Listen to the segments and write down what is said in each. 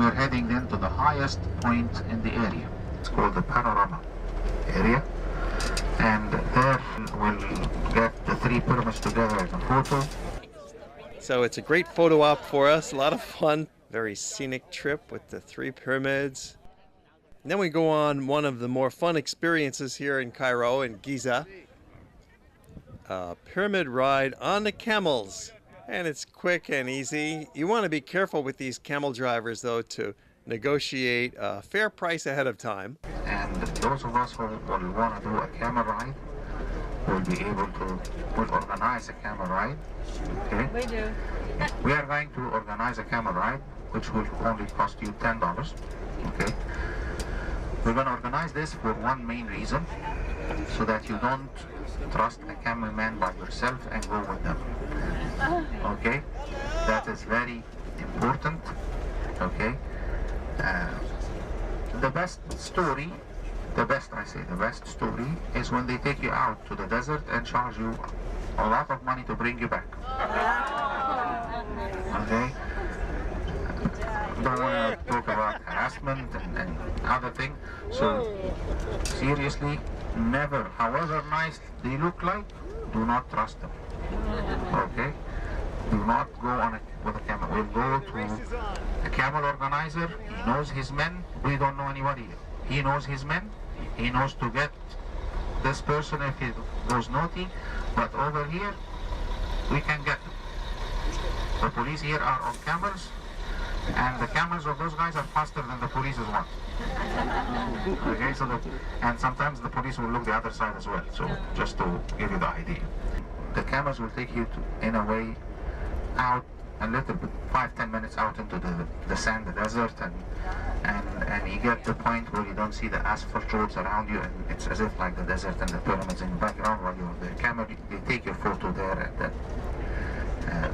we're heading then to the highest point in the area. It's called the Panoramic area. And there we'll get the three pyramids together in a photo. So it's a great photo op for us, a lot of fun. Very scenic trip with the three pyramids. And then we go on one of the more fun experiences here in Cairo, in Giza. A pyramid ride on the camels. And it's quick and easy. You want to be careful with these camel drivers, though, to negotiate a fair price ahead of time. And those of us who will want to do a camel ride will be able to organize a camel ride. Okay? We do. We are going to organize a camel ride, which will only cost you $10. Okay? We're going to organize this for one main reason, so that you don't trust a camel man by yourself and go with them. Okay? That is very important. Okay? The best story is when they take you out to the desert and charge you a lot of money to bring you back. Okay? Don't want to talk about harassment and other things. So seriously, never, however nice they look like, do not trust them. Okay? Do not go on with a camel. We'll go to a camel organizer. He knows his men. We don't know anybody. He knows his men. He knows to get this person if he goes naughty. But over here, we can get them. The police here are on camels, and the camels of those guys are faster than the police's ones. Okay, so and sometimes the police will look the other side as well. So just to give you the idea, the camels will take you to, in a way, out a little bit, 5-10 minutes out into the sand, the desert, and you get the point where you don't see the asphalt roads around you, and it's as if like the desert and the pyramids in the background. While you're the camel, they take your photo there, and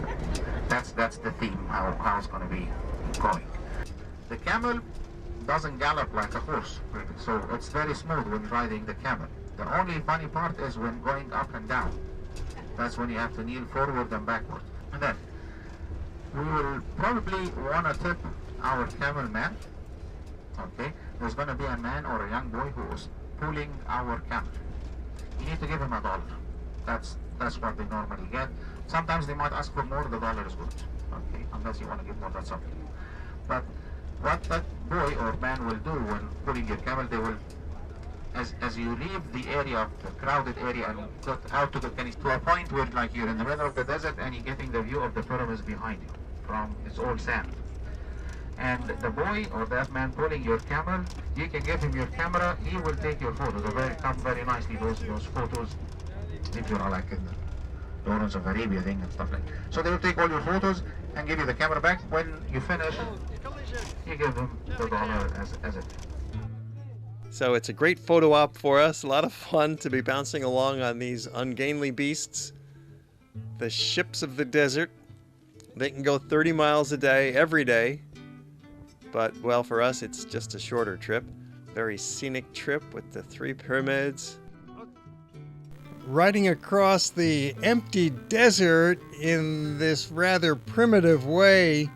that's the theme, how it's going to be going. The camel doesn't gallop like a horse, so it's very smooth when riding the camel. The only funny part is when going up and down. That's when you have to kneel forward and backward. And then we will probably want to tip our camel man. Okay, there's going to be a man or a young boy who is pulling our camel. You need to give him $1. That's what they normally get. Sometimes they might ask for more. The dollar is good. Okay, unless you want to give more, that's up to you. But what that boy or man will do when pulling your camel, they will, as you leave the area, the crowded area, and get out to a point where like you're in the middle of the desert and you're getting the view of the pyramids behind you from it's all sand. And the boy or that man pulling your camel, you can give him your camera, he will take your photos. They come very nicely, those photos, if you're like in the Lawrence of Arabia thing and stuff like that. So they will take all your photos and give you the camera back. When you finish, you give them the dollar as it. So it's a great photo op for us. A lot of fun to be bouncing along on these ungainly beasts. The ships of the desert. They can go 30 miles a day, every day. But, well, for us, it's just a shorter trip. Very scenic trip with the three pyramids. Riding across the empty desert in this rather primitive way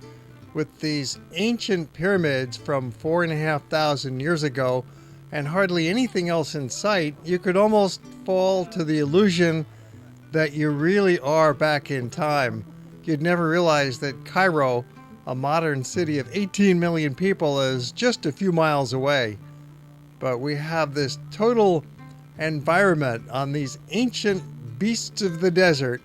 with these ancient pyramids from 4,500 years ago and hardly anything else in sight, you could almost fall to the illusion that you really are back in time. You'd never realize that Cairo, a modern city of 18 million people, is just a few miles away. But we have this total environment on these ancient beasts of the desert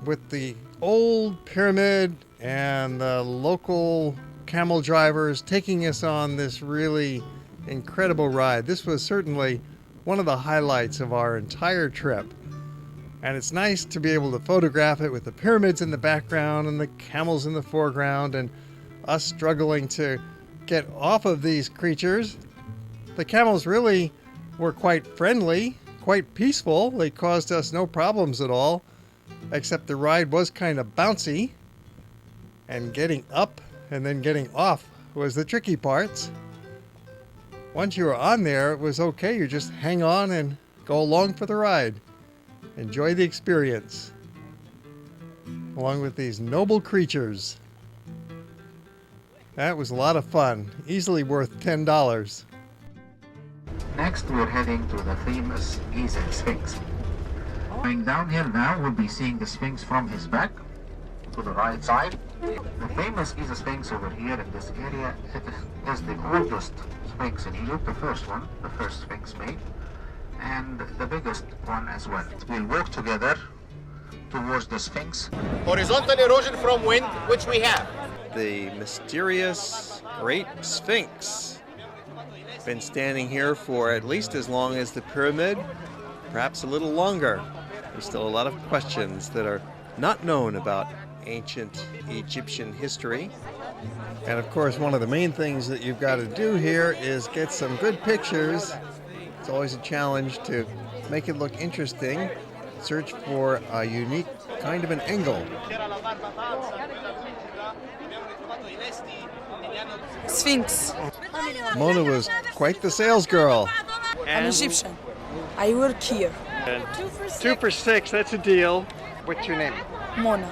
with the old pyramid and the local camel drivers taking us on this really incredible ride. This was certainly one of the highlights of our entire trip. And it's nice to be able to photograph it with the pyramids in the background and the camels in the foreground and us struggling to get off of these creatures. The camels really were quite friendly, quite peaceful. They caused us no problems at all, except the ride was kind of bouncy, and getting up and then getting off was the tricky parts. Once you were on there, it was okay. You just hang on and go along for the ride. Enjoy the experience, along with these noble creatures. That was a lot of fun. Easily worth $10. Next, we're heading to the famous Giza Sphinx. Going downhill now, we'll be seeing the Sphinx from his back to the right side. The famous Giza Sphinx over here in this area is the oldest Sphinx in Egypt, the first one, the first Sphinx made, and the biggest one as well. We'll walk together towards the Sphinx. Horizontal erosion from wind, which we have. The mysterious Great Sphinx. Been standing here for at least as long as the pyramid, perhaps a little longer. There's still a lot of questions that are not known about ancient Egyptian history. And of course, one of the main things that you've got to do here is get some good pictures. It's always a challenge to make it look interesting. Search for a unique kind of an angle. Sphinx. Mona was quite the sales girl. I'm Egyptian. I work here. Two for six, that's a deal. What's your name? Mona.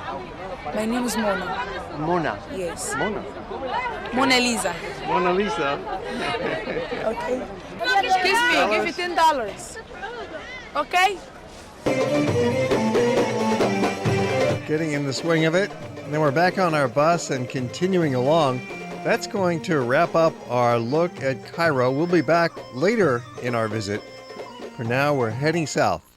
My name is Mona. Mona. Yes. Mona. Mona Lisa. Mona Lisa. Okay. Excuse me, give me $10. Okay? Getting in the swing of it. And then we're back on our bus and continuing along. That's going to wrap up our look at Cairo. We'll be back later in our visit. For now, we're heading south.